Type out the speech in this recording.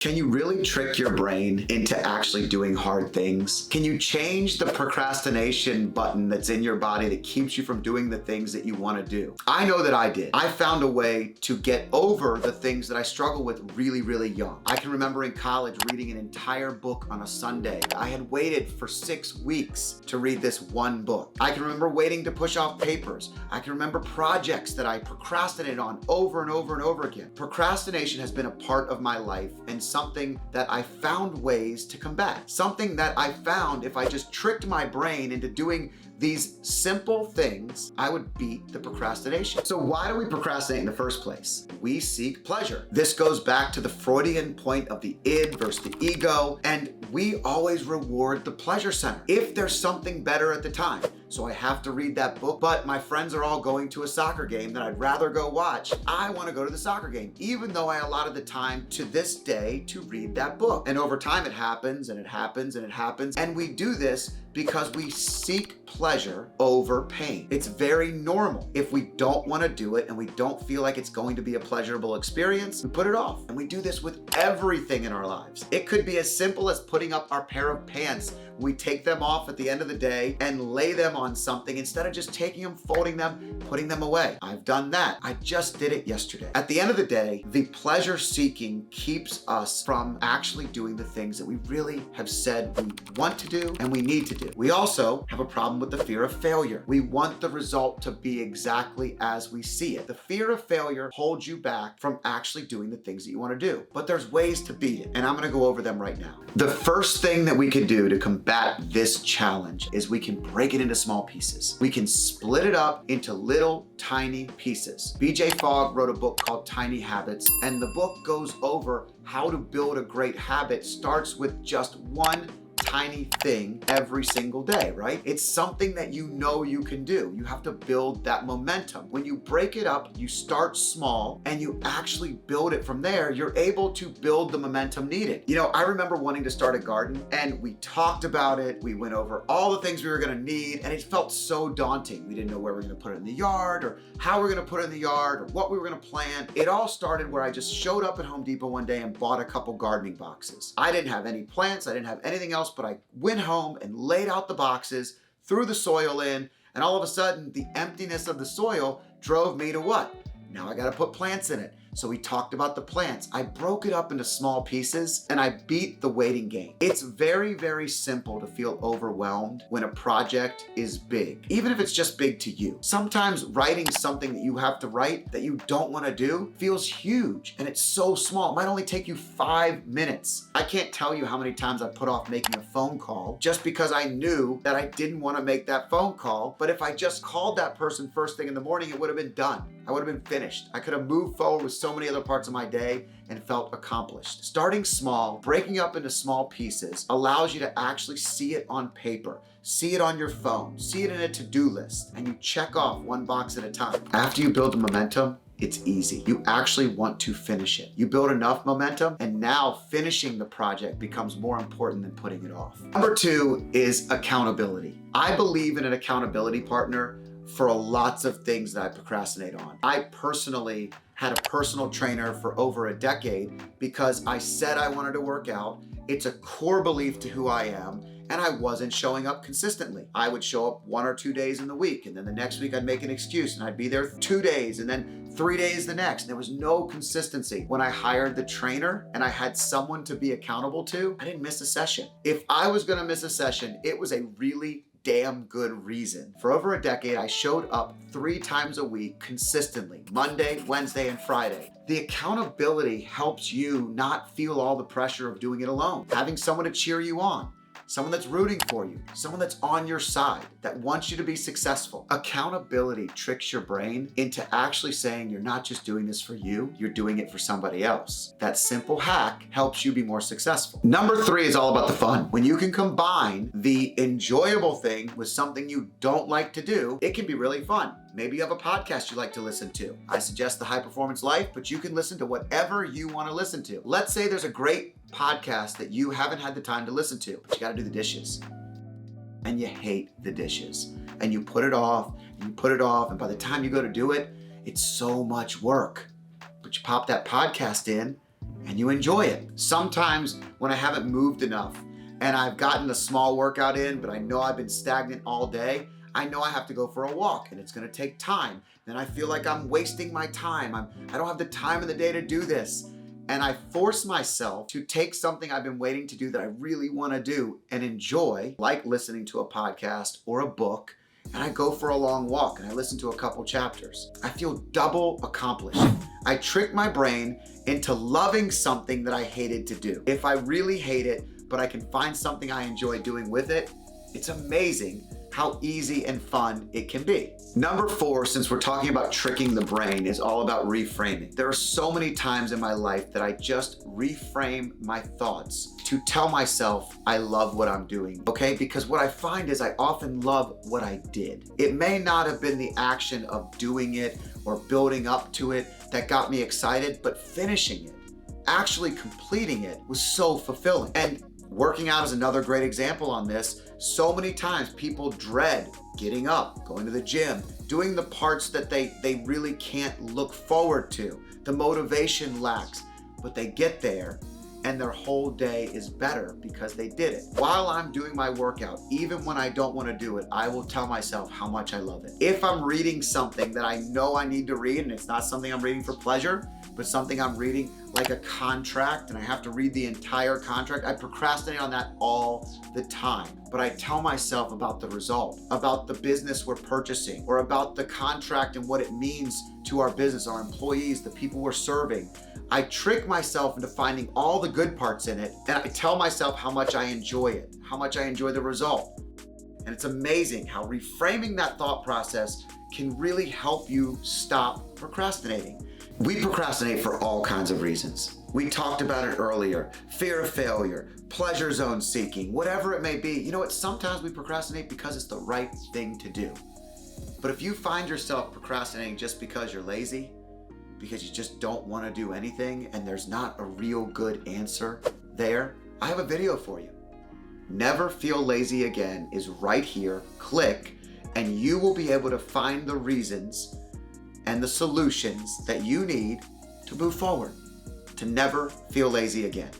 Can you really trick your brain into actually doing hard things? Can you change the procrastination button that's in your body that keeps you from doing the things that you want to do? I know that I did. I found a way to get over the things that I struggle with really, really young. I can remember in college reading an entire book on a Sunday. I had waited for 6 weeks to read this one book. I can remember waiting to push off papers. I can remember projects that I procrastinated on over and over and over again. Procrastination has been a part of my life and something that I found ways to combat. Something that I found if I just tricked my brain into doing these simple things, I would beat the procrastination. So why do we procrastinate in the first place? We seek pleasure. This goes back to the Freudian point of the id versus the ego, and we always reward the pleasure center if there's something better at the time. So I have to read that book, but my friends are all going to a soccer game that I'd rather go watch. I want to go to the soccer game, even though I allotted the time to this day to read that book. And over time it happens and it happens and it happens. And we do this because we seek pleasure over pain. It's very normal. If we don't want to do it and we don't feel like it's going to be a pleasurable experience, we put it off. And we do this with everything in our lives. It could be as simple as putting up our pair of pants. We take them off at the end of the day and lay them on something instead of just taking them, folding them, putting them away. I've done that. I just did it yesterday. At the end of the day, the pleasure seeking keeps us from actually doing the things that we really have said we want to do and we need to do. We also have a problem with the fear of failure. We want the result to be exactly as we see it. The fear of failure holds you back from actually doing the things that you want to do. But there's ways to beat it, and I'm going to go over them right now. The first thing that we can do to combat this challenge is we can break it into small pieces. We can split it up into little tiny pieces. BJ Fogg wrote a book called Tiny Habits, and the book goes over how to build a great habit. Starts with just one tiny thing every single day, right? It's something that you know you can do. You have to build that momentum. When you break it up, you start small and you actually build it from there. You're able to build the momentum needed. You know, I remember wanting to start a garden and we talked about it. We went over all the things we were gonna need and it felt so daunting. We didn't know where we were gonna put it in the yard or how we were gonna put it in the yard or what we were gonna plant. It all started where I just showed up at Home Depot one day and bought a couple gardening boxes. I didn't have any plants, I didn't have anything else, but I went home and laid out the boxes, threw the soil in, and all of a sudden the emptiness of the soil drove me to what? Now I gotta put plants in it. So we talked about the plants. I broke it up into small pieces and I beat the waiting game. It's very, very simple to feel overwhelmed when a project is big, even if it's just big to you. Sometimes writing something that you have to write that you don't want to do feels huge and it's so small. It might only take you 5 minutes. I can't tell you how many times I put off making a phone call just because I knew that I didn't want to make that phone call. But if I just called that person first thing in the morning, it would have been done. I would have been finished. I could have moved forward with so many other parts of my day and felt accomplished. Starting small, breaking up into small pieces allows you to actually see it on paper, see it on your phone, see it in a to-do list, and you check off one box at a time. After you build the momentum, it's easy. You actually want to finish it. You build enough momentum and now finishing the project becomes more important than putting it off. Number 2 is accountability. I believe in an accountability partner for lots of things that I procrastinate on. I personally had a personal trainer for over a decade because I said I wanted to work out. It's a core belief to who I am, and I wasn't showing up consistently. I would show up 1 or 2 days in the week, and then the next week I'd make an excuse, and I'd be there 2 days, and then 3 days the next. There was no consistency. When I hired the trainer and I had someone to be accountable to, I didn't miss a session. If I was gonna miss a session, it was a really damn good reason. For over a decade, I showed up 3 times a week consistently, Monday, Wednesday, and Friday. The accountability helps you not feel all the pressure of doing it alone. Having someone to cheer you on, someone that's rooting for you, someone that's on your side, that wants you to be successful. Accountability tricks your brain into actually saying you're not just doing this for you, you're doing it for somebody else. That simple hack helps you be more successful. Number 3 is all about the fun. When you can combine the enjoyable thing with something you don't like to do, it can be really fun. Maybe you have a podcast you like to listen to. I suggest The High Performance Life, but you can listen to whatever you want to listen to. Let's say there's a great podcast that you haven't had the time to listen to, but you got to do the dishes. And you hate the dishes. And you put it off, and you put it off, and by the time you go to do it, it's so much work. But you pop that podcast in, and you enjoy it. Sometimes when I haven't moved enough and I've gotten a small workout in, but I know I've been stagnant all day, I know I have to go for a walk and it's gonna take time. Then I feel like I'm wasting my time. I don't have the time in the day to do this. And I force myself to take something I've been waiting to do that I really wanna do and enjoy, like listening to a podcast or a book, and I go for a long walk and I listen to a couple chapters. I feel double accomplished. I trick my brain into loving something that I hated to do. If I really hate it, but I can find something I enjoy doing with it, it's amazing how easy and fun it can be. Number 4, since we're talking about tricking the brain, is all about reframing. There are so many times in my life that I just reframe my thoughts to tell myself I love what I'm doing, okay? Because what I find is I often love what I did. It may not have been the action of doing it or building up to it that got me excited, but finishing it, actually completing it, was so fulfilling. And working out is another great example on this. So many times people dread getting up, going to the gym, doing the parts that they really can't look forward to. The motivation lacks, but they get there and their whole day is better because they did it. While I'm doing my workout, even when I don't want to do it, I will tell myself how much I love it. If I'm reading something that I know I need to read, and it's not something I'm reading for pleasure, but something I'm reading like a contract and I have to read the entire contract, I procrastinate on that all the time. But I tell myself about the result, about the business we're purchasing, or about the contract and what it means to our business, our employees, the people we're serving. I trick myself into finding all the good parts in it, and I tell myself how much I enjoy it, how much I enjoy the result. And it's amazing how reframing that thought process can really help you stop procrastinating. We procrastinate for all kinds of reasons. We talked about it earlier. Fear of failure, pleasure zone seeking, whatever it may be. You know what? Sometimes we procrastinate because it's the right thing to do. But if you find yourself procrastinating just because you're lazy, because you just don't want to do anything and there's not a real good answer there, I have a video for you. Never Feel Lazy Again is right here. Click, and you will be able to find the reasons and the solutions that you need to move forward, to never feel lazy again.